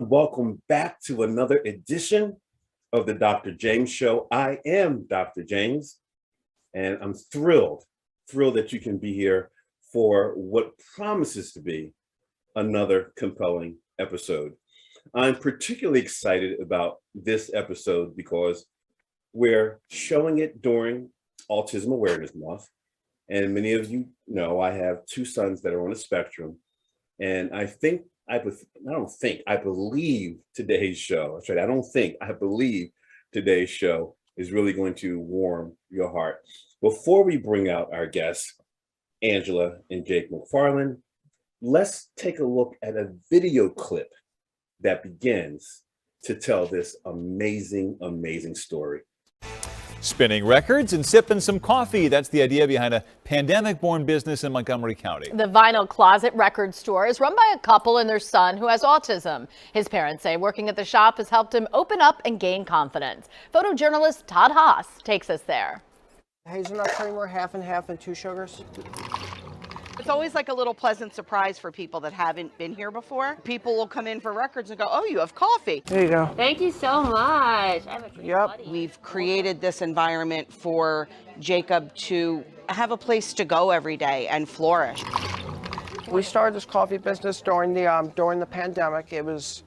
Welcome back to another edition of the Dr. James Show. I am Dr. James, and I'm thrilled that you can be here for what promises to be another compelling episode. I'm particularly excited about this episode because we're showing it during Autism Awareness Month. And many of you know I have two sons that are on the spectrum. And I believe today's show, that's right, I believe today's show is really going to warm your heart. Before we bring out our guests, Angela and Jake McFarland, let's take a look at a video clip that begins to tell this amazing, amazing story. Spinning records and sipping some coffee. That's the idea behind a pandemic-born business in Montgomery County. The Vinyl Closet record store is run by a couple and their son who has autism. His parents say working at the shop has helped him open up and gain confidence. Photojournalist Todd Haas takes us there. Hazelnut cream, we're half and half and 2 sugars. It's always like a little pleasant surprise for people that haven't been here before. People will come in for records and go, oh, you have coffee. There you go. Thank you so much. Yep. We've created this environment for Jacob to have a place to go every day and flourish. We started this coffee business during the pandemic. It was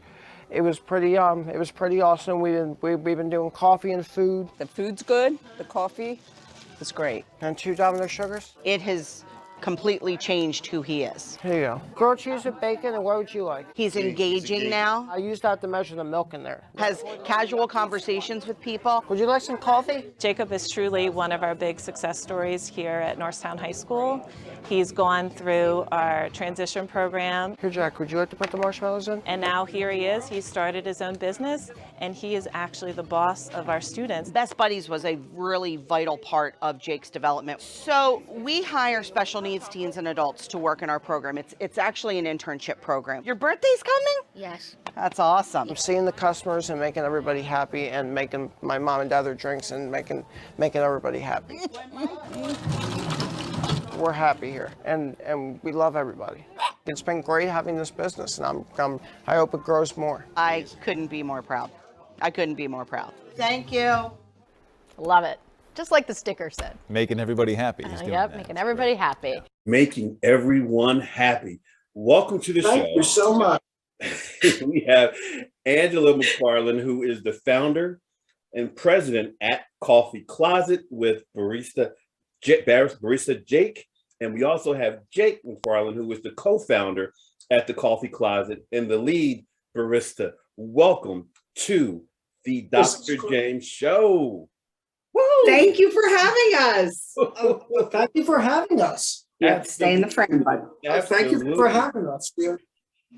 pretty awesome. We've been doing coffee and food. The food's good, the coffee is great. And 2 Domino sugars. It has completely changed who he is. Here you go. Grilled cheese with bacon, and what would you like? He's engaging now, I used that to measure the milk in there. has casual conversations with people. Would you like some coffee? Jacob is truly one of our big success stories here at Norristown High School. He's gone through our transition program. Here, Jack, would you like to put the marshmallows in? And now here he is. He started his own business, and he is actually the boss of our students. Best Buddies was a really vital part of Jake's development. So we hire special needs teens and adults to work in our program. It's actually an internship program. Your birthday's coming? Yes. That's awesome. I'm seeing the customers and making everybody happy, and making my mom and dad their drinks and making everybody happy. We're happy here, and we love everybody. It's been great having this business, and I hope it grows more. I couldn't be more proud. I couldn't be more proud. Thank you. Love it. Just like the sticker said. Making everybody happy. He's doing Yep, that. making everybody happy. Making everyone happy. Welcome to the show. Thank you so much. We have Angela McFarland, who is the founder and president at Coffee Closet with barista Jake. And we also have Jake McFarland, who is the co-founder at the Coffee Closet and the lead barista. Welcome to the Dr. James Show. Woo! Thank you for having us. Thank you for having us. Stay in the frame, bud. Thank you for having us.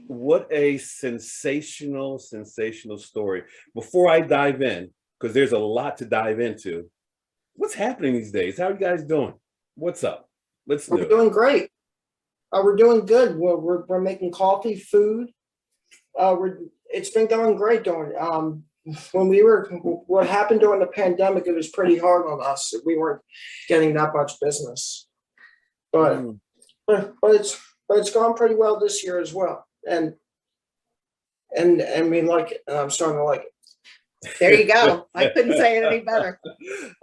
What a sensational story. Before I dive in, because there's a lot to dive into, what's happening these days? How are you guys doing? What's up? We're doing great. We're doing good. We're making coffee, food. It's been going great during what happened during the pandemic. It was pretty hard on us. We weren't getting that much business, but it's gone pretty well this year as well. And we like it, and I'm starting to like it. There you go. I couldn't say it any better.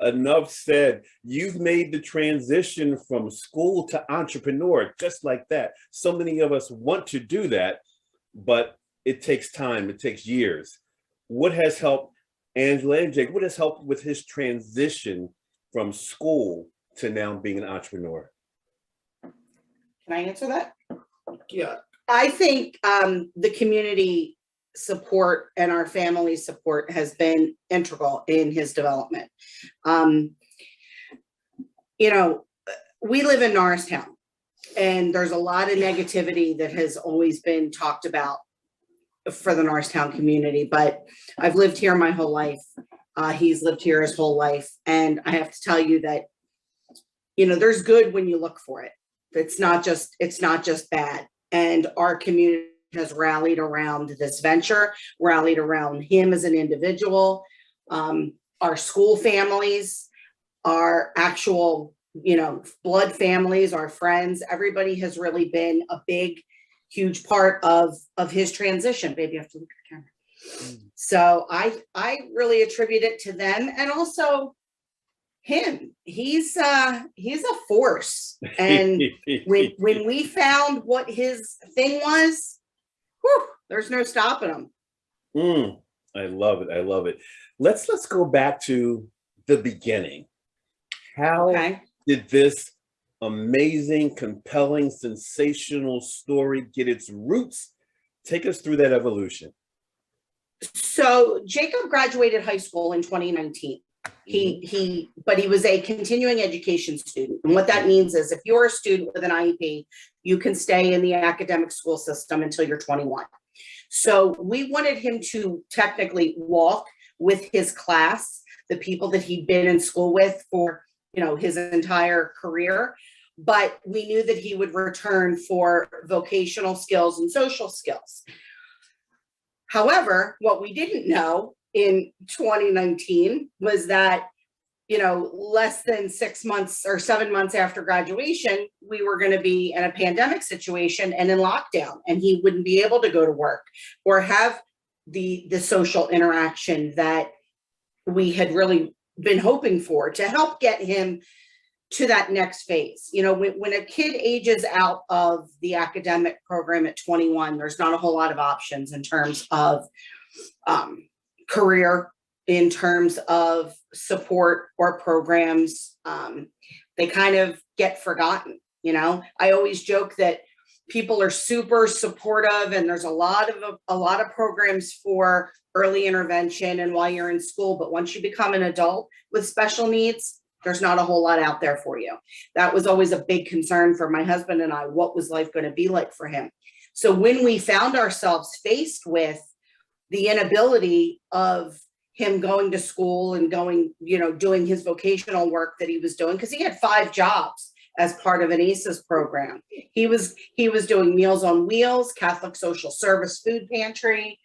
Enough said. You've made the transition from school to entrepreneur just like that. So many of us want to do that, but it takes time. It takes years. What has helped Angela and Jake? What has helped with his transition from school to now being an entrepreneur? Can I answer that? Yeah. I think the community support and our family support has been integral in his development. We live in Norristown, and there's a lot of negativity that has always been talked about for the Norristown community, but I've lived here my whole life. He's lived here his whole life. And I have to tell you that, there's good when you look for it. It's not just bad. And our community has rallied around this venture, rallied around him as an individual. Our school families, our actual, blood families, our friends, everybody has really been a big huge part of his transition. Baby, you have to look at the camera. So I really attribute it to them, and also him. He's a force. And when we found what his thing was, whew, there's no stopping him. I love it. I love it. Let's go back to the beginning. How did this amazing, compelling, sensational story get its roots? Take us through that evolution. So Jacob graduated high school in 2019. But he was a continuing education student. And what that means is if you're a student with an IEP, you can stay in the academic school system until you're 21. So we wanted him to technically walk with his class, the people that he'd been in school with for, his entire career. But we knew that he would return for vocational skills and social skills. However, what we didn't know in 2019 was that, less than 6 months or 7 months after graduation, we were going to be in a pandemic situation and in lockdown, and he wouldn't be able to go to work or have the social interaction that we had really been hoping for to help get him to that next phase. When a kid ages out of the academic program at 21, there's not a whole lot of options in terms of career, in terms of support or programs. They kind of get forgotten. I always joke that people are super supportive, and there's a lot of programs for early intervention and while you're in school, but once you become an adult with special needs, there's not a whole lot out there for you. That was always a big concern for my husband and I. What was life going to be like for him? So when we found ourselves faced with the inability of him going to school and going, doing his vocational work that he was doing, because he had 5 jobs as part of an ACES program. He was doing Meals on Wheels, Catholic Social Service Food Pantry.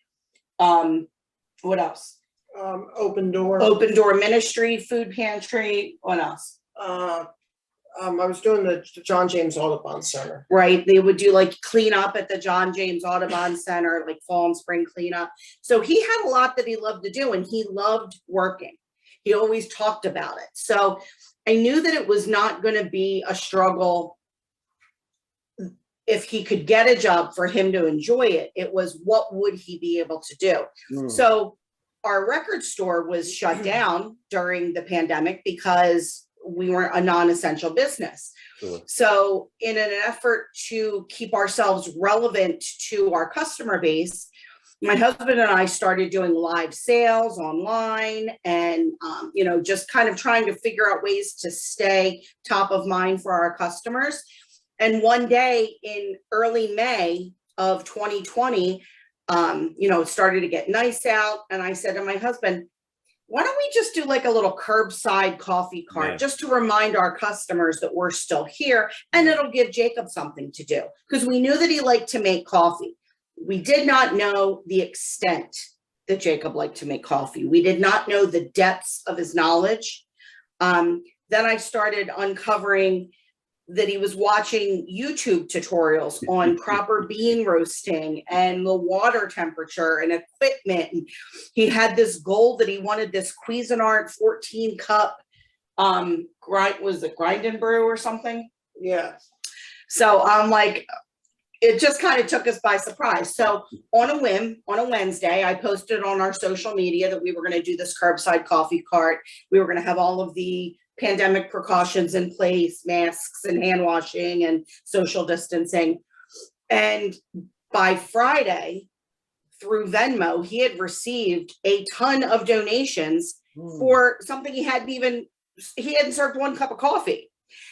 What else? Open Door Ministry, Food Pantry. What else? I was doing the John James Audubon Center. Right. They would do like cleanup at the John James Audubon Center, like fall and spring cleanup. So he had a lot that he loved to do, and he loved working. He always talked about it. So I knew that it was not going to be a struggle if he could get a job for him to enjoy it. It was, what would he be able to do? So our record store was shut down during the pandemic because we weren't a non-essential business. So in an effort to keep ourselves relevant to our customer base, my husband and I started doing live sales online and, just kind of trying to figure out ways to stay top of mind for our customers. And one day in early May of 2020, it started to get nice out. And I said to my husband, why don't we just do like a little curbside coffee cart just to remind our customers that we're still here, and it'll give Jacob something to do, because we knew that he liked to make coffee. We did not know the extent that Jacob liked to make coffee. We did not know the depths of his knowledge. Then I started uncovering that he was watching YouTube tutorials on proper bean roasting and the water temperature and equipment. And he had this goal that he wanted this Cuisinart 14 cup grind and brew or something. Yeah. So I'm like, it just kind of took us by surprise. So on a whim, on a Wednesday, I posted on our social media that we were going to do this curbside coffee cart. We were going to have all of the pandemic precautions in place, masks and hand washing and social distancing. And by Friday, through Venmo, he had received a ton of donations for something he hadn't served 1 cup of coffee.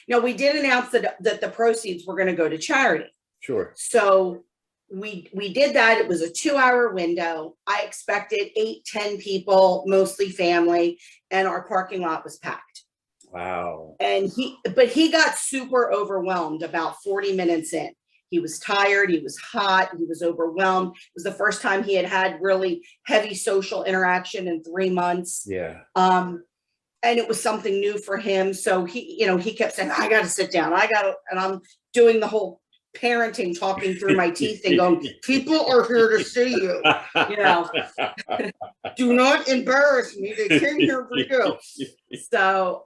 We did announce that the proceeds were going to go to charity. Sure. So we did that. It was a 2-hour window. I expected 8-10 people, mostly family, and our parking lot was packed. Wow. And he got super overwhelmed about 40 minutes in. He was tired, he was hot, he was overwhelmed. It was the first time he had really heavy social interaction in 3 months. Yeah. And it was something new for him. So he kept saying, I got to sit down. And I'm doing the whole parenting, talking through my teeth and going, people are here to see you. You know, do not embarrass me. They came here for you. So,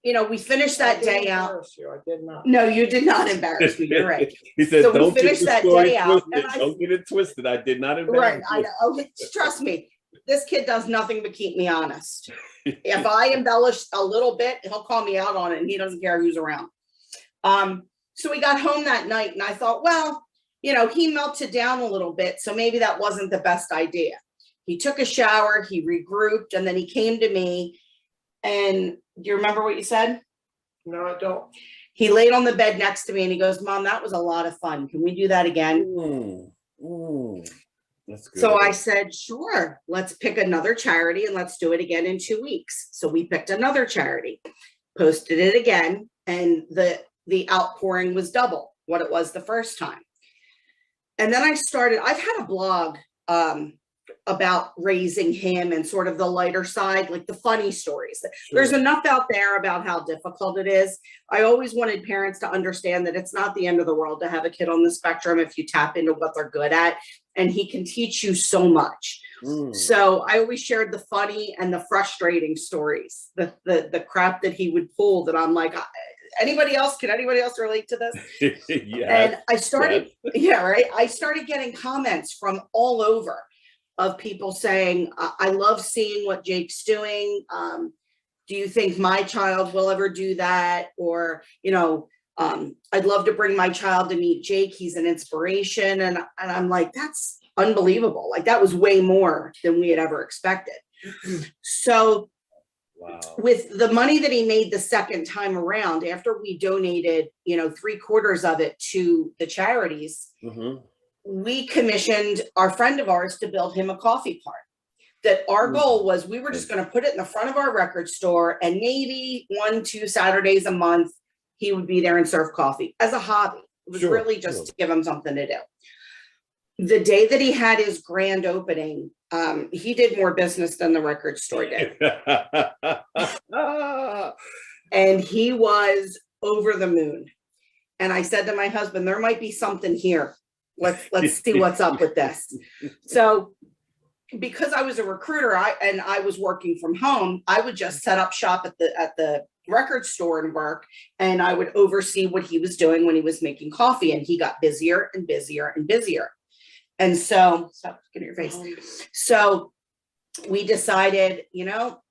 you know, we finished that day out. I did not. No, you did not embarrass me. You're right. He said, So we don't get finished the that story day out, twisted. and Don't get it twisted. I did not Right. embarrass I you. know. Okay, trust me. This kid does nothing but keep me honest. If I embellish a little bit, he'll call me out on it, and he doesn't care who's around. So we got home that night, and I thought, well, you know, he melted down a little bit, so maybe that wasn't the best idea. He took a shower, he regrouped, and then he came to me. And do you remember what you said? No, I don't. He laid on the bed next to me and he goes, Mom, that was a lot of fun. Can we do that again? That's good. So I said, sure, let's pick another charity and let's do it again in 2 weeks. So we picked another charity, posted it again, and the outpouring was double what it was the first time. And then I've had a blog about raising him and sort of the lighter side, like the funny stories. Sure. There's enough out there about how difficult it is. I always wanted parents to understand that it's not the end of the world to have a kid on the spectrum if you tap into what they're good at, and he can teach you so much. So I always shared the funny and the frustrating stories, the crap that he would pull that I'm like, can anybody else relate to this? Yes, and I started, I started getting comments from all over of people saying, I love seeing what Jake's doing. Do you think my child will ever do that? Or, you know, I'd love to bring my child to meet Jake. He's an inspiration. And I'm like, that's unbelievable. Like, that was way more than we had ever expected. So wow. With the money that he made the second time around, after we donated, you know, 3/4 of it to the charities, we commissioned our friend of ours to build him a coffee cart. That our goal was, we were just going to put it in the front of our record store, and maybe 1-2 Saturdays a month, he would be there and serve coffee as a hobby. It was really just to give him something to do. The day that he had his grand opening, he did more business than the record store did. And he was over the moon. And I said to my husband, there might be something here. Let's see what's up with this. So because I was a recruiter and I was working from home, I would just set up shop at the record store and work, and I would oversee what he was doing when he was making coffee, and he got busier and busier and busier. And so, stop looking at your face. So we decided, you know,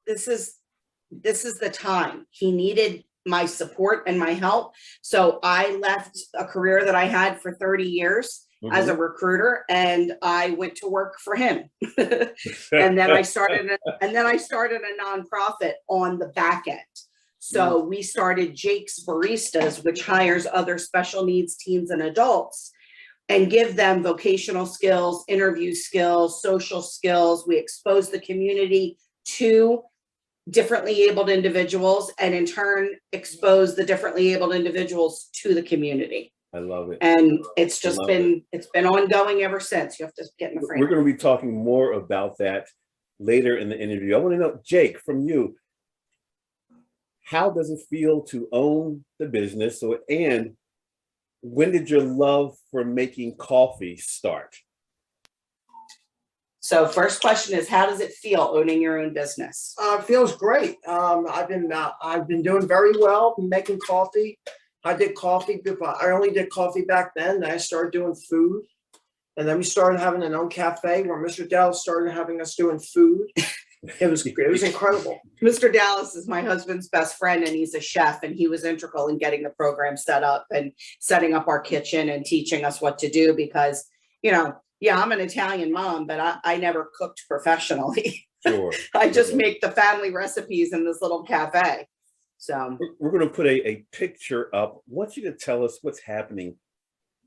this is the time. He needed my support and my help. So I left a career that I had for 30 years as a recruiter, and I went to work for him. and then I started a nonprofit on the back end. So we started Jake's Baristas, which hires other special needs teens and adults and give them vocational skills, interview skills, social skills. We expose the community to differently abled individuals, and in turn expose the differently abled individuals to the community. I love it. And it's just been ongoing ever since. You have to get in the frame. We're going to be talking more about that later in the interview. I want to know, Jake, from you, how does it feel to own the business? And when did your love for making coffee start? So first question is, how does it feel owning your own business? It feels great. I've been doing very well making coffee. I did coffee before. I only did coffee back then. Then I started doing food, and then we started having an own cafe where Mr. Dallas started having us doing food. It was incredible. Mr. Dallas is my husband's best friend, and he's a chef, and he was integral in getting the program set up and setting up our kitchen and teaching us what to do, because, you know, yeah, I'm an Italian mom, but I never cooked professionally. Sure. I just make the family recipes in this little cafe. So we're going to put a picture up. I want you to tell us what's happening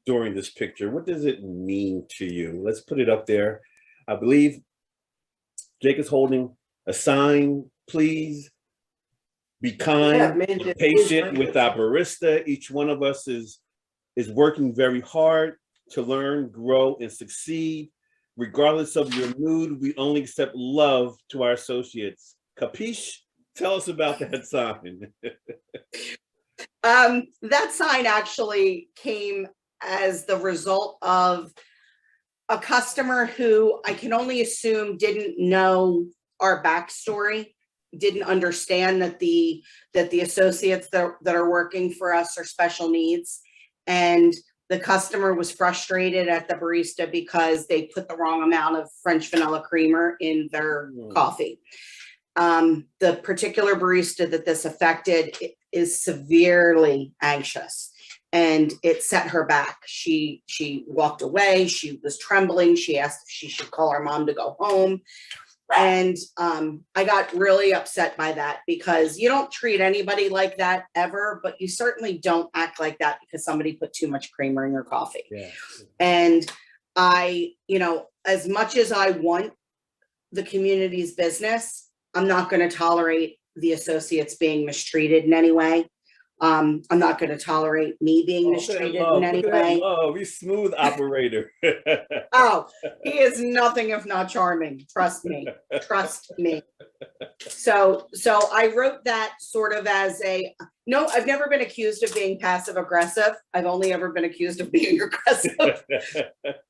during this picture. What does it mean to you? Let's put it up there. I believe Jake is holding a sign. Please be kind, be patient with our barista. Each one of us is working very hard to learn, grow, and succeed. Regardless of your mood, we only accept love to our associates. Capiche? Tell us about that sign. That sign actually came as the result of a customer who I can only assume didn't know our backstory, didn't understand that the associates that are working for us are special needs. And the customer was frustrated at the barista because they put the wrong amount of French vanilla creamer in their coffee. The particular barista that this affected is severely anxious, and it set her back. She walked away. She was trembling. She asked if she should call her mom to go home. And I got really upset by that, because you don't treat anybody like that ever, but you certainly don't act like that because somebody put too much creamer in your coffee. Yeah. And I, as much as I want the community's business, I'm not going to tolerate the associates being mistreated in any way. I'm not going to tolerate me being mistreated in any way. Oh, he's smooth operator. Oh, he is nothing if not charming. Trust me. Trust me. So I wrote that sort of as no, I've never been accused of being passive aggressive. I've only ever been accused of being aggressive.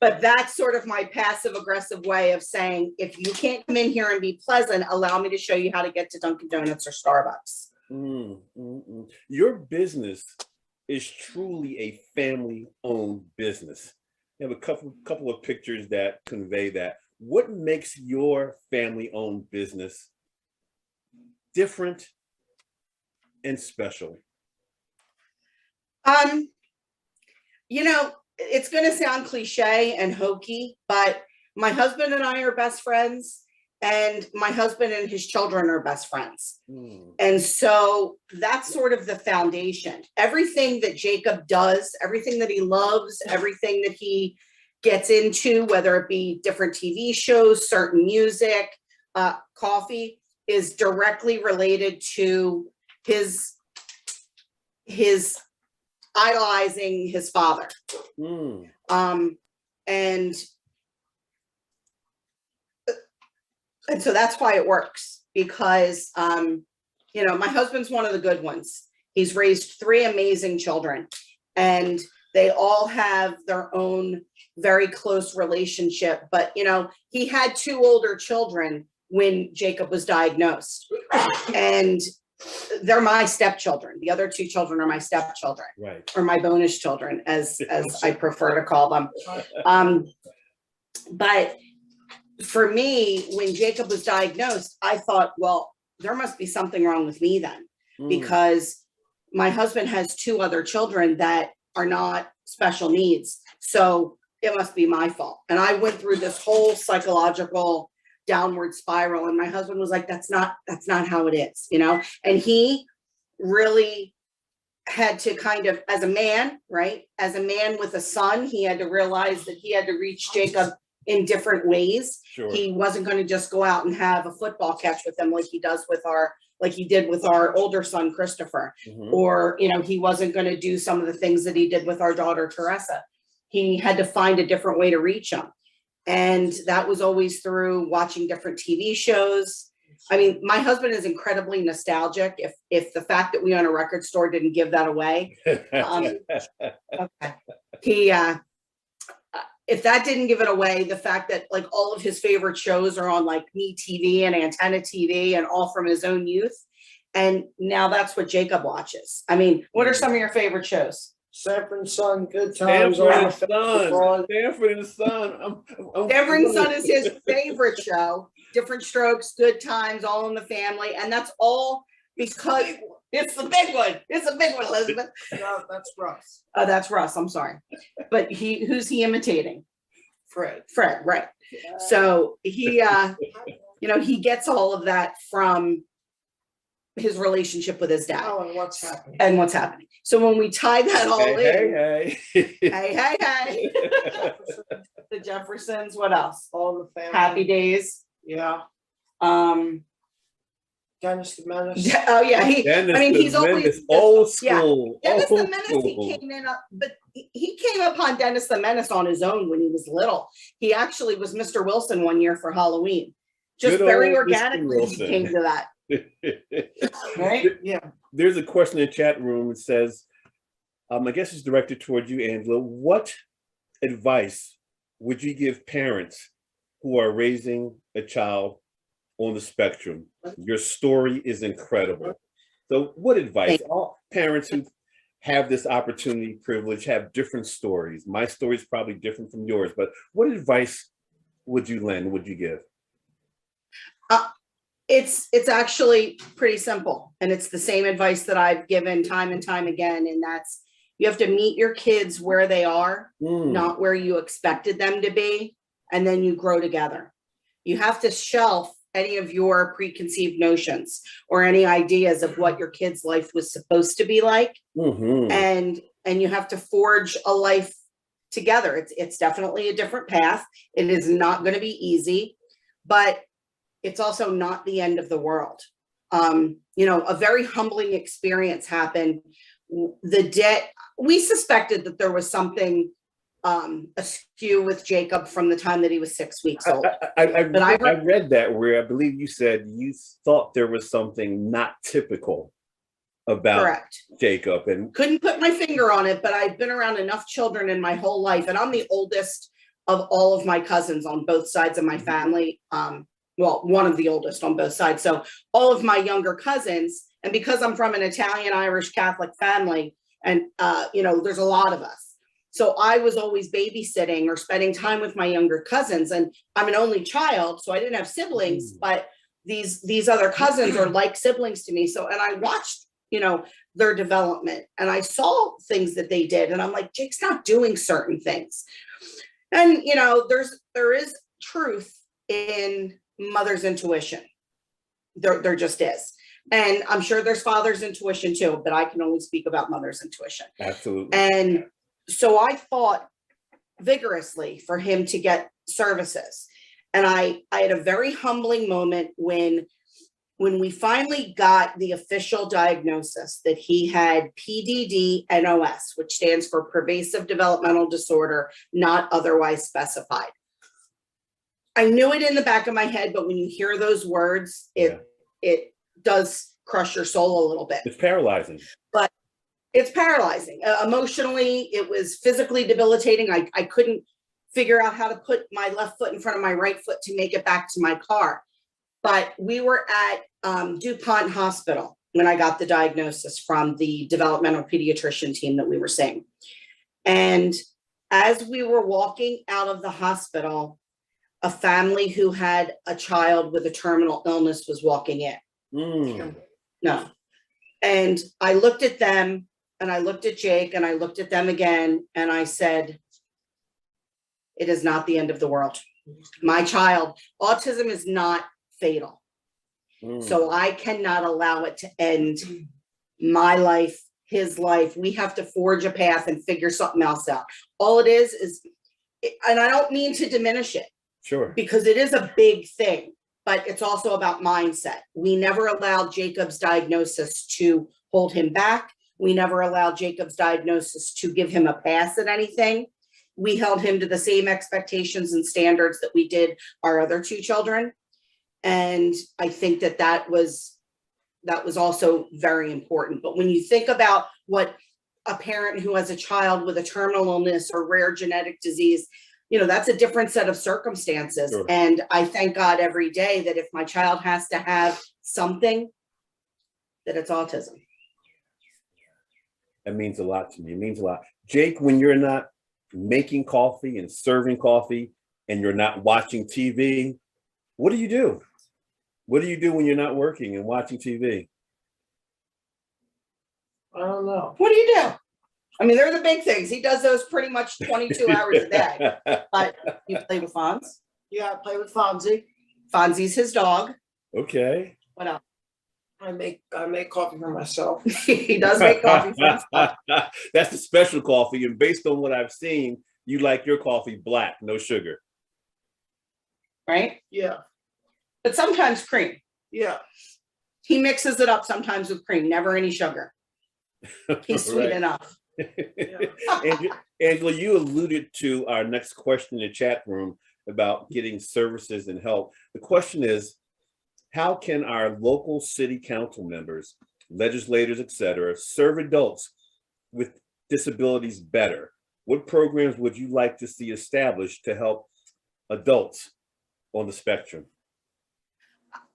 But that's sort of my passive aggressive way of saying, if you can't come in here and be pleasant, allow me to show you how to get to Dunkin' Donuts or Starbucks. Your business is truly a family-owned business. You have a couple of pictures that convey that. What makes your family-owned business different and special? It's going to sound cliche and hokey, but my husband and I are best friends. And my husband and his children are best friends. And so that's sort of the foundation. Everything that Jacob does, everything that he loves, everything that he gets into, whether it be different TV shows, certain music, coffee, is directly related to his idolizing his father. And so that's why it works, because, my husband's one of the good ones. He's raised 3 amazing children, and they all have their own very close relationship. But, he had 2 older children when Jacob was diagnosed, and they're my stepchildren. The other 2 children are my stepchildren, right, or my bonus children, as I prefer to call them. But for me, when Jacob was diagnosed, I thought, well, there must be something wrong with me then, because my husband has 2 other children that are not special needs. So it must be my fault. And I went through this whole psychological downward spiral, and my husband was like, that's not how it is, and he really had to kind of, as a man, right? As a man with a son, he had to realize that he had to reach Jacob in different ways. Sure. He wasn't going to just go out and have a football catch with him like he did with our older son, Christopher, or, he wasn't going to do some of the things that he did with our daughter, Teresa. He had to find a different way to reach him. And that was always through watching different TV shows. I mean, my husband is incredibly nostalgic. If the fact that we own a record store didn't give that away, okay. If that didn't give it away, the fact that like all of his favorite shows are on like Me TV and Antenna TV and all from his own youth. And now that's what Jacob watches. I mean, what are some of your favorite shows? Sanford and Son, Good Times. Sanford and Son. Sanford and Son. Sanford and Son is his favorite show. Different Strokes, Good Times, All in the Family. And that's all because it's the big one. It's a big one, Elizabeth. No, that's Russ. Oh, that's Russ. I'm sorry. But who's he imitating? Fred. Fred, right. So he, he gets all of that from his relationship with his dad. Oh, and what's happening. So when we tie that all in, Hey. The Jeffersons, what else? All the Family. Happy Days. Yeah. Dennis the Menace. Oh yeah, he's always old school. Yeah. Dennis old the Menace. school. He came in, but he came upon Dennis the Menace on his own when he was little. He actually was Mr. Wilson one year for Halloween. Just Good very old Mr. organically, he Wilson. came to that. Right? Yeah. There's a question in the chat room that says, I guess it's directed towards you, Angela. What advice would you give parents who are raising a child on the spectrum? Your story is incredible. So what advice? All parents who have this opportunity, privilege, have different stories. My story is probably different from yours, but what advice would you give? It's actually pretty simple, and it's the same advice that I've given time and time again, and that's you have to meet your kids where they are, not where you expected them to be, and then you grow together. You have to shelf any of your preconceived notions or any ideas of what your kid's life was supposed to be like, and you have to forge a life together. It's definitely a different path. It is not going to be easy, but it's also not the end of the world. A very humbling experience happened the day we suspected that there was something askew with Jacob from the time that he was 6 weeks old. I read that where I believe you said you thought there was something not typical about Correct. Jacob, and couldn't put my finger on it, but I've been around enough children in my whole life, and I'm the oldest of all of my cousins on both sides of my family. Well, one of the oldest on both sides. So all of my younger cousins, and because I'm from an Italian, Irish, Catholic family, and there's a lot of us. So I was always babysitting or spending time with my younger cousins, and I'm an only child, so I didn't have siblings, but these other cousins are like siblings to me. So, and I watched, their development, and I saw things that they did, and I'm like, Jake's not doing certain things. And, there is truth in mother's intuition. There just is. And I'm sure there's father's intuition too, but I can only speak about mother's intuition. Absolutely. And so I fought vigorously for him to get services. And I had a very humbling moment when we finally got the official diagnosis that he had PDD-NOS, which stands for pervasive developmental disorder, not otherwise specified. I knew it in the back of my head, but when you hear those words, it does crush your soul a little bit. It's paralyzing. But it's paralyzing. Emotionally, it was physically debilitating. I couldn't figure out how to put my left foot in front of my right foot to make it back to my car. But we were at DuPont Hospital when I got the diagnosis from the developmental pediatrician team that we were seeing. And as we were walking out of the hospital, a family who had a child with a terminal illness was walking in. No. And I looked at them, and I looked at Jake, and I looked at them again, and I said, it is not the end of the world. My child, autism is not fatal. So I cannot allow it to end my life, his life. We have to forge a path and figure something else out. All it is, and I don't mean to diminish it. Sure. Because it is a big thing, but it's also about mindset. We never allowed Jacob's diagnosis to hold him back. We never allowed Jacob's diagnosis to give him a pass at anything. We held him to the same expectations and standards that we did our other two children. And I think that was also very important. But when you think about what a parent who has a child with a terminal illness or rare genetic disease, that's a different set of circumstances. Sure. And I thank God every day that if my child has to have something, that it's autism. That means a lot to me. It means a lot. Jake, when you're not making coffee and serving coffee and you're not watching TV, what do you do? What do you do when you're not working and watching TV? I don't know. What do you do? I mean, they're the big things. He does those pretty much 22 hours a day. But you play with Fonz? Yeah, I play with Fonzie. Fonzie's his dog. Okay. What else? I make coffee for myself. He does make coffee for himself. That's the special coffee. And based on what I've seen, you like your coffee black, no sugar. Right? Yeah. But sometimes cream. Yeah. He mixes it up sometimes with cream, never any sugar. He's sweet Right. enough. Angela, you alluded to our next question in the chat room about getting services and help. The question is, how can our local city council members, legislators, etc., serve adults with disabilities better? What programs would you like to see established to help adults on the spectrum?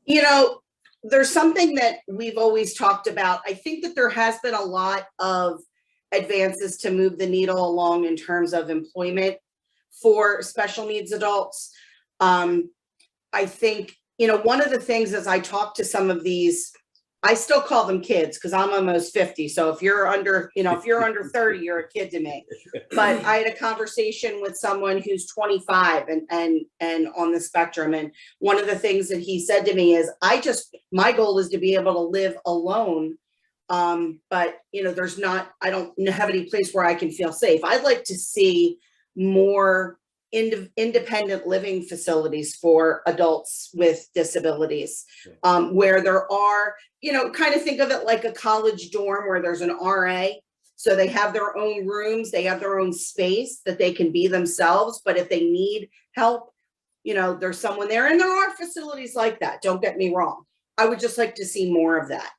You know, there's something that we've always talked about. I think that there has been a lot of advances to move the needle along in terms of employment for special needs adults. I think, you know, one of the things as I talk to some of these, I still call them kids because I'm almost 50. So if you're under, you know, if you're under 30, you're a kid to me. But I had a conversation with someone who's 25 and on the spectrum. And one of the things that he said to me is, my goal is to be able to live alone. But you know, I don't have any place where I can feel safe. I'd like to see more independent living facilities for adults with disabilities, where there are, you know, kind of think of it like a college dorm where there's an RA. So they have their own rooms, they have their own space that they can be themselves. But if they need help, you know, there's someone there, and there are facilities like that. Don't get me wrong. I would just like to see more of that.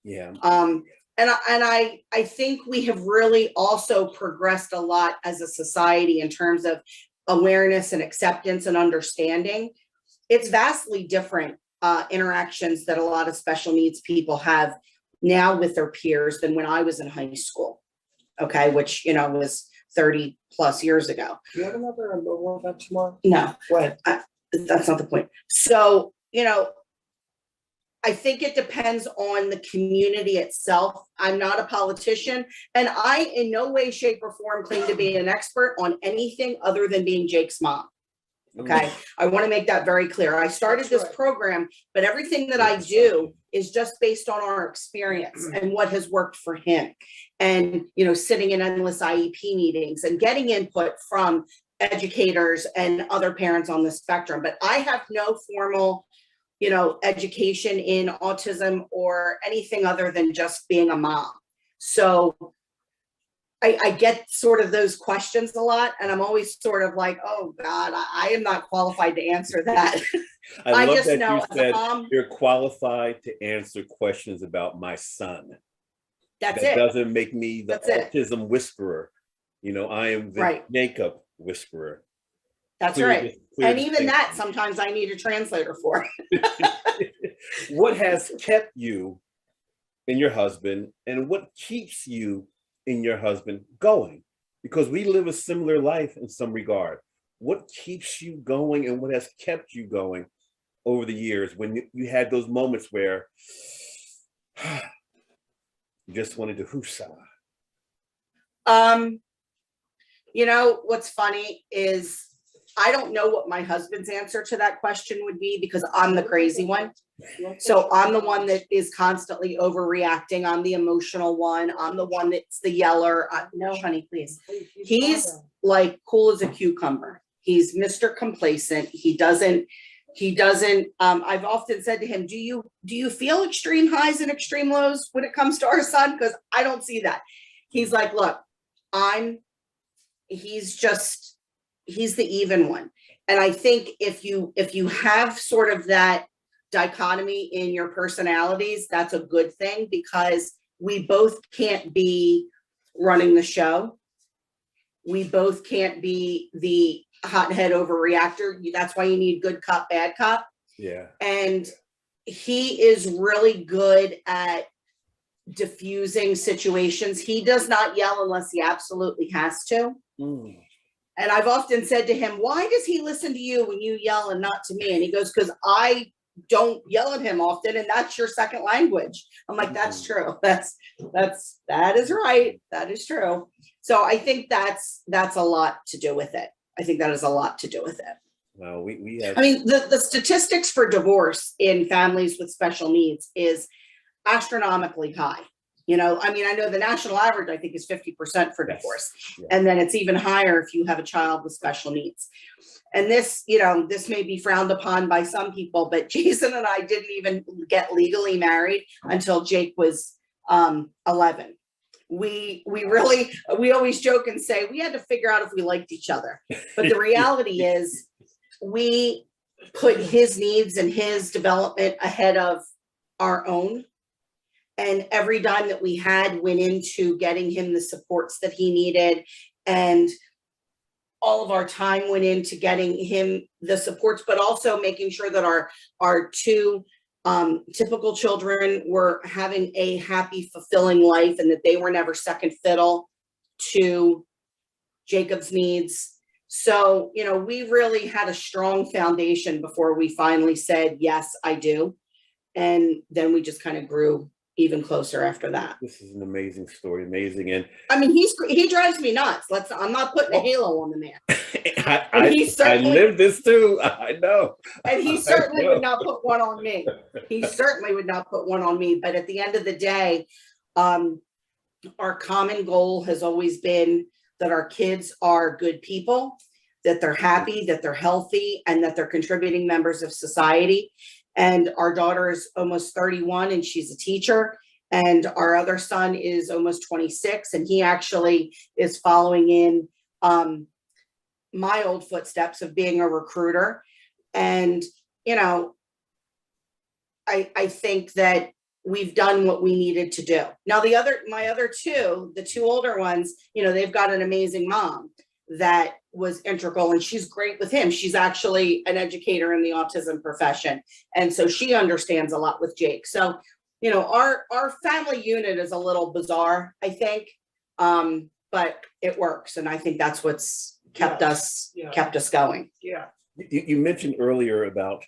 Yeah. And I think we have really also progressed a lot as a society in terms of awareness and acceptance and understanding. It's vastly different interactions that a lot of special needs people have now with their peers than when I was in high school. Okay, which, you know, was 30 plus years ago. Do you have another one of that tomorrow? No, What? that's not the point. So, you know, I think it depends on the community itself. I'm not a politician, and I in no way, shape, or form claim to be an expert on anything other than being Jake's mom. Okay, I want to make that very clear. I started this program, but everything that I do is just based on our experience and what has worked for him. And, you know, sitting in endless IEP meetings and getting input from educators and other parents on the spectrum. But I have no formal, you know, education in autism or anything other than just being a mom. So I get sort of those questions a lot, and I'm always sort of like, oh God, I am not qualified to answer that. I love just that know you as a said mom, you're qualified to answer questions about my son. that's That it. doesn't make me the That's it. autism whisperer. You know, I am the Right. Jacob whisperer. That's Clear right. dis- clear And even that, distinction. sometimes I need a translator for. What has kept you and your husband, and what keeps you and your husband going? Because we live a similar life in some regard. What keeps you going, and what has kept you going over the years when you had those moments where you just wanted to whoosah? You know, what's funny is I don't know what my husband's answer to that question would be, because I'm the crazy one. So I'm the one that is constantly overreacting. I'm the emotional one. I'm the one that's the yeller. No, honey, please. He's like cool as a cucumber. He's Mr. Complacent. He doesn't, I've often said to him, do you feel extreme highs and extreme lows when it comes to our son? Because I don't see that. He's like, look, he's the even one. And I think if you have sort of that dichotomy in your personalities, that's a good thing, because we both can't be running the show. We both can't be the hothead overreactor. That's why you need good cop, bad cop. Yeah. And he is really good at diffusing situations. He does not yell unless he absolutely has to. And I've often said to him, why does he listen to you when you yell and not to me? And he goes, because I don't yell at him often, and that's your second language. I'm like, that's true. That is right. That is true. So I think that's a lot to do with it. I think that has a lot to do with it. Well, we have. I mean, the statistics for divorce in families with special needs is astronomically high. You know, I mean, I know the national average, I think, is 50% for divorce. Yeah. And then it's even higher if you have a child with special needs. And this, you know, this may be frowned upon by some people, but Jason and I didn't even get legally married until Jake was 11. We always joke and say we had to figure out if we liked each other. But the reality is we put his needs and his development ahead of our own. And every dime that we had went into getting him the supports that he needed. And all of our time went into getting him the supports, but also making sure that our two typical children were having a happy, fulfilling life, and that they were never second fiddle to Jacob's needs. So, you know, we really had a strong foundation before we finally said, yes, I do. And then we just kind of grew even closer after that. This is an amazing story, amazing. And I mean, he drives me nuts. I'm not putting a halo on the man. I live this too. I know. And he certainly would not put one on me. He certainly would not put one on me. But at the end of the day, our common goal has always been that our kids are good people, that they're happy, that they're healthy, and that they're contributing members of society. And our daughter is almost 31 and she's a teacher. And our other son is almost 26 and he actually is following in my old footsteps of being a recruiter. And, you know, I think that we've done what we needed to do. Now, my other two, the two older ones, you know, they've got an amazing mom that was integral, and she's great with him. She's actually an educator in the autism profession. And so she understands a lot with Jake. So, you know, our family unit is a little bizarre, I think, but it works. And I think that's what's kept us going. Yeah. You mentioned earlier about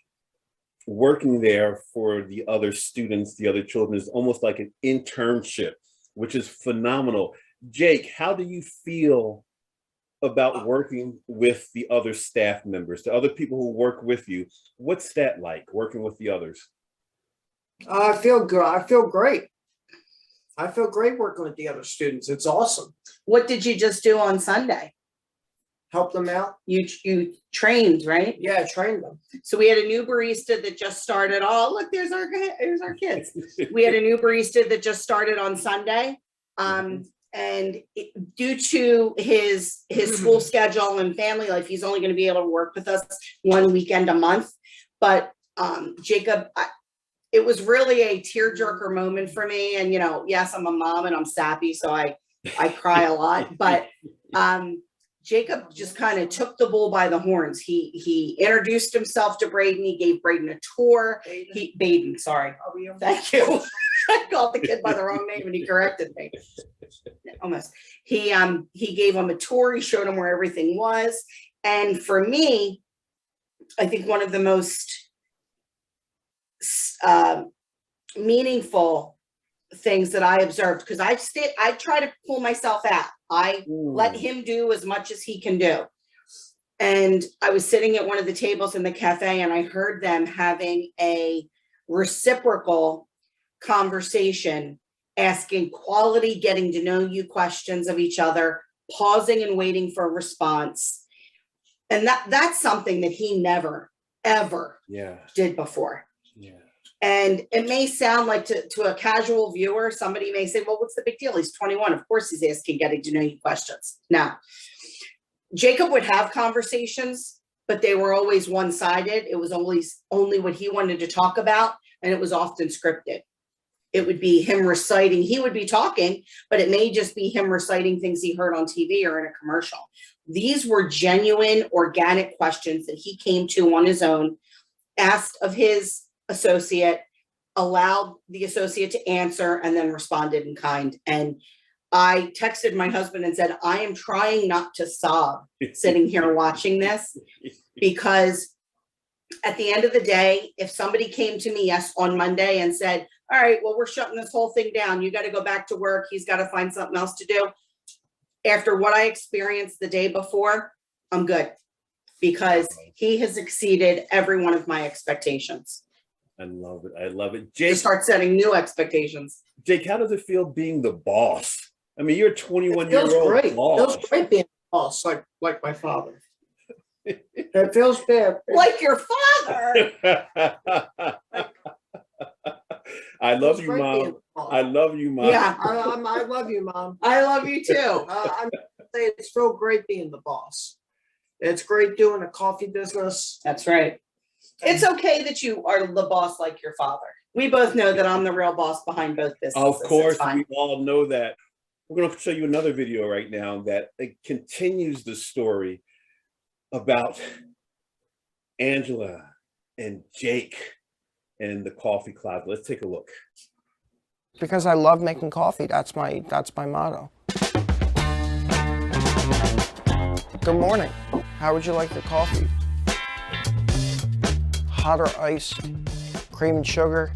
working there for the other students, the other children, is almost like an internship, which is phenomenal. Jake, how do you feel about working with the other staff members, the other people who work with you? What's that like, working with the others? I feel good. I feel great. I feel great working with the other students. It's awesome. What did you just do on Sunday? Help them out. You trained, right? Yeah, I trained them. So we had a new barista that just started. Oh, look, there's our kids. We had a new barista that just started on Sunday. And due to his school schedule and family life, he's only going to be able to work with us one weekend a month. But Jacob, it was really a tearjerker moment for me. And, you know, yes, I'm a mom and I'm sappy, so I cry a lot. But Jacob just kind of took the bull by the horns. He introduced himself to Braden. He gave Braden a tour. Baden, sorry. Thank you. I called the kid by the wrong name and he corrected me. Almost. He gave him a tour. He showed him where everything was. And for me, I think one of the most meaningful things that I observed, because I try to pull myself out. I let him do as much as he can do. And I was sitting at one of the tables in the cafe and I heard them having a reciprocal conversation, asking quality, getting to know you questions of each other, pausing and waiting for a response. And that's something that he never, ever did before. Yeah. And it may sound like to a casual viewer, somebody may say, well, what's the big deal? He's 21. Of course he's asking getting to know you questions. Now, Jacob would have conversations, but they were always one-sided. It was always only what he wanted to talk about, and it was often scripted. It would be him reciting. He would be talking, but it may just be him reciting things he heard on TV or in a commercial. These were genuine, organic questions that he came to on his own, asked of his associate, allowed the associate to answer, and then responded in kind. And I texted my husband and said, I am trying not to sob sitting here watching this, because at the end of the day, if somebody came to me on Monday and said, all right, well, we're shutting this whole thing down, you got to go back to work, he's got to find something else to do. After what I experienced the day before, I'm good, because he has exceeded every one of my expectations. I love it. I love it. Jake, to start setting new expectations. Jake, how does it feel being the boss? I mean, you're a 21-year-old great. boss. It feels great being a boss, like my father. It feels bad. Like your father. I love you, Mom. I love you, Mom. Yeah, I love you, Mom. I love you too. I'm saying it's so great being the boss. It's great doing a coffee business. That's right. It's okay that you are the boss like your father. We both know that I'm the real boss behind both businesses. Of course, It's fine. we all know that. We're going to show you another video right now that it continues the story about Angela and Jake and the coffee closet. Let's take a look. Because I love making coffee. That's my motto. Good morning. How would you like your coffee? Hot or iced? Cream and sugar?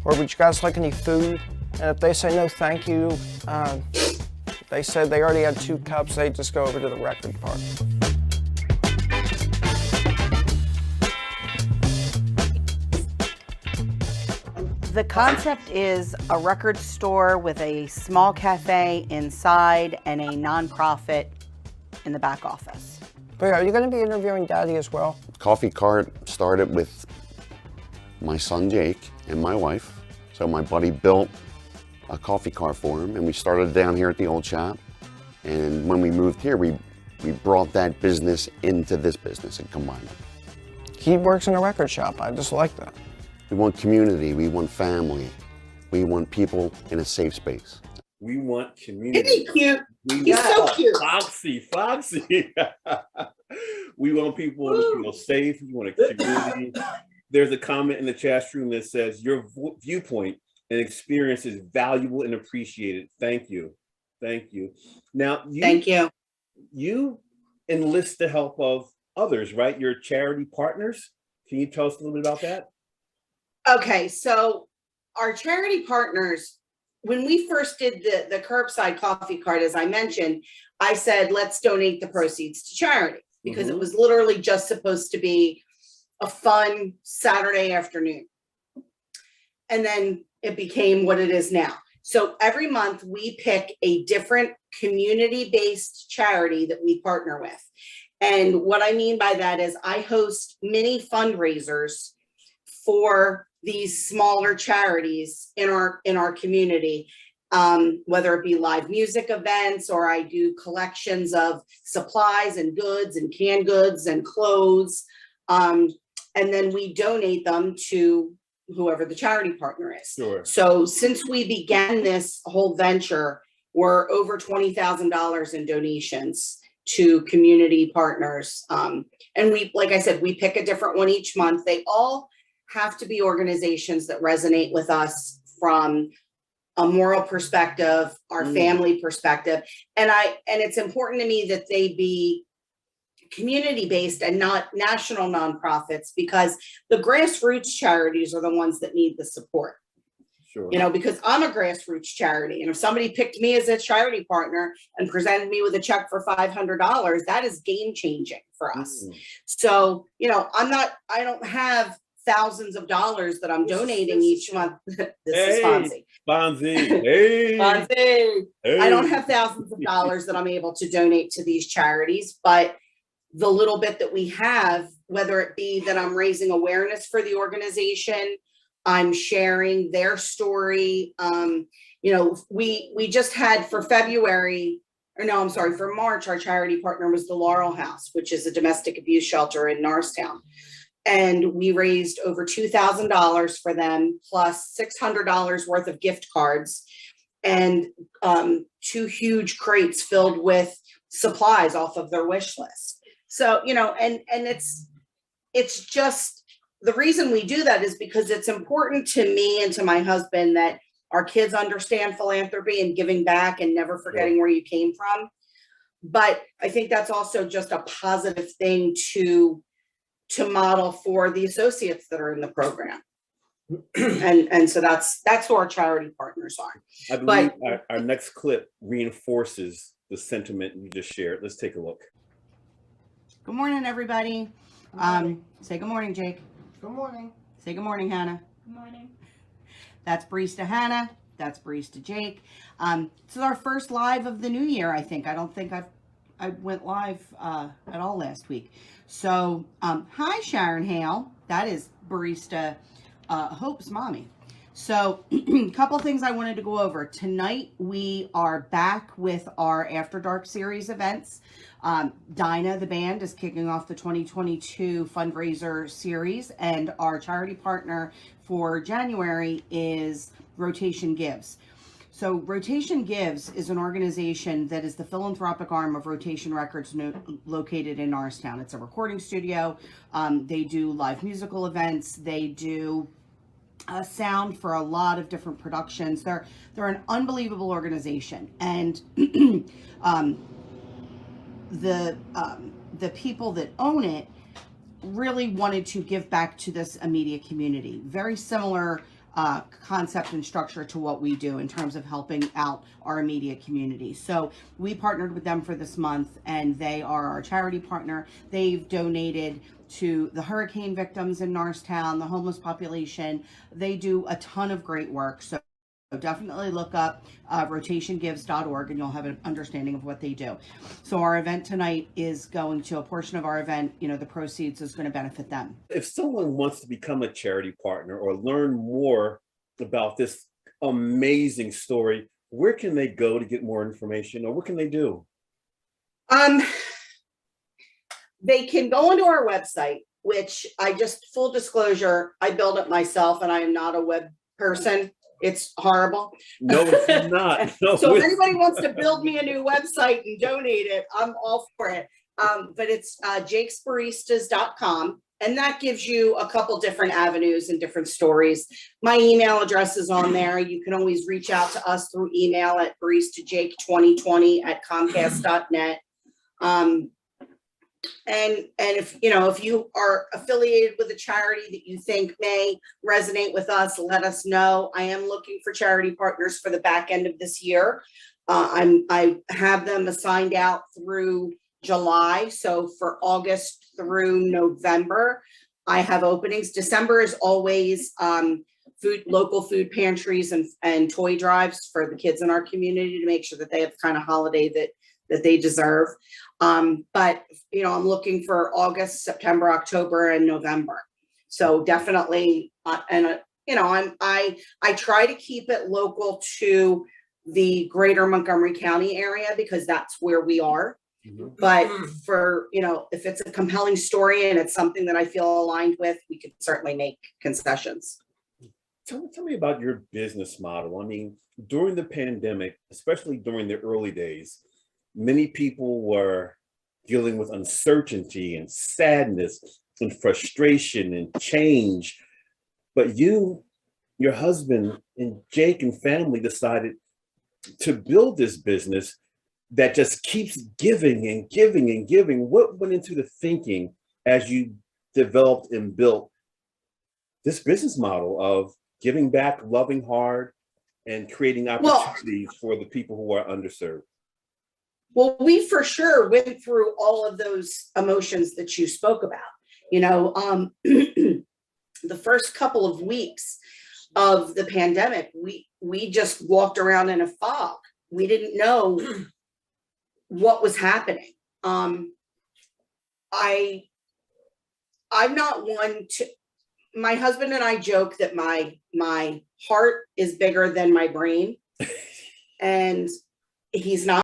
Or would you guys like any food? And if they say no thank you, they said they already had 2 cups, they just go over to the record part. The concept is a record store with a small cafe inside and a nonprofit in the back office. But are you going to be interviewing Daddy as well? Coffee Cart started with my son Jake and my wife. So my buddy built a coffee cart for him, and we started down here at the old shop. And when we moved here, we brought that business into this business and combined them. He works in a record shop. I just like that. We want community, we want family, we want people in a safe space. We want community. Isn't he cute? We He's so cute. Foxy. We want people to feel safe. We want a community. There's a comment in the chat room that says, your viewpoint and experience is valuable and appreciated. Thank you. Thank you. Now, Thank you. You enlist the help of others, right? Your charity partners. Can you tell us a little bit about that? Okay, so our charity partners, when we first did the curbside coffee cart, as I mentioned, I said, let's donate the proceeds to charity, because it was literally just supposed to be a fun Saturday afternoon. And then it became what it is now. So every month we pick a different community-based charity that we partner with. And what I mean by that is I host mini fundraisers for these smaller charities in our community, whether it be live music events, or I do collections of supplies and goods and canned goods and clothes. And then we donate them to whoever the charity partner is. Sure. So since we began this whole venture, we're over $20,000 in donations to community partners. And we, like I said, we pick a different one each month. They all have to be organizations that resonate with us from a moral perspective, our family perspective. And it's important to me that they be community-based and not national nonprofits, because the grassroots charities are the ones that need the support. Sure. You know, because I'm a grassroots charity, and if somebody picked me as a charity partner and presented me with a check for $500, that is game changing for us. So, you know, I don't have thousands of dollars that I'm donating each month. This is Fonzie. Hey. Fonzie. Hey. I don't have thousands of dollars that I'm able to donate to these charities, but the little bit that we have, whether it be that I'm raising awareness for the organization, I'm sharing their story. You know, we just had for March, our charity partner was the Laurel House, which is a domestic abuse shelter in Norristown. And we raised over $2,000 for them, plus $600 worth of gift cards, and 2 huge crates filled with supplies off of their wish list. So, you know, and it's just, the reason we do that is because it's important to me and to my husband that our kids understand philanthropy and giving back and never forgetting where you came from. But I think that's also just a positive thing to model for the associates that are in the program. and so that's who our charity partners are. I believe our next clip reinforces the sentiment you just shared. Let's take a look. Good morning, everybody. Say good morning, Jake. Good morning. Say good morning, Hannah. Good morning. That's Barista Hannah. That's Barista Jake. This is our first live of the new year, I think. I don't think I went live at all last week. So, hi, Sharon Hale. That is Barista Hope's mommy. So a couple things I wanted to go over. Tonight, we are back with our After Dark series events. Dinah, the band, is kicking off the 2022 fundraiser series, and our charity partner for January is Rotation Gives. So Rotation Gives is an organization that is the philanthropic arm of Rotation Records located in Norristown. It's a recording studio. They do live musical events. They do sound for a lot of different productions. They're an unbelievable organization, and the people that own it really wanted to give back to this immediate community. Very similar concept and structure to what we do in terms of helping out our immediate community. So we partnered with them for this month, and they are our charity partner. They've donated to the hurricane victims in Norristown, the homeless population. They do a ton of great work. So definitely look up rotationgives.org and you'll have an understanding of what they do. So our event tonight is going to, a portion of our event, the proceeds is going to benefit them. If someone wants to become a charity partner or learn more about this amazing story, where can they go to get more information, or what can they do? They can go onto our website, which full disclosure, I build it myself and I am not a web person. It's horrible. No, it's not. No, so if anybody wants to build me a new website and donate it, I'm all for it. But it's jakesbaristas.com. And that gives you a couple different avenues and different stories. My email address is on there. You can always reach out to us through email at baristajake2020@comcast.net. And if you are affiliated with a charity that you think may resonate with us, let us know. I am looking for charity partners for the back end of this year. I have them assigned out through July. So for August through November, I have openings. December is always local food pantries and toy drives for the kids in our community to make sure that they have the kind of holiday that they deserve. But I'm looking for August, September, October, and November. So definitely, I try to keep it local to the greater Montgomery County area because that's where we are. Mm-hmm. But for, if it's a compelling story and it's something that I feel aligned with, we could certainly make concessions. Tell me about your business model. I mean, during the pandemic, especially during the early days, many people were dealing with uncertainty and sadness and frustration and change. But you, your husband, and Jake and family decided to build this business that just keeps giving and giving and giving. What went into the thinking as you developed and built this business model of giving back, loving hard, and creating opportunities for the people who are underserved? Well, we for sure went through all of those emotions that you spoke about. The first couple of weeks of the pandemic, we just walked around in a fog. We didn't know what was happening. I'm not one to. My husband and I joke that my heart is bigger than my brain, and he's not.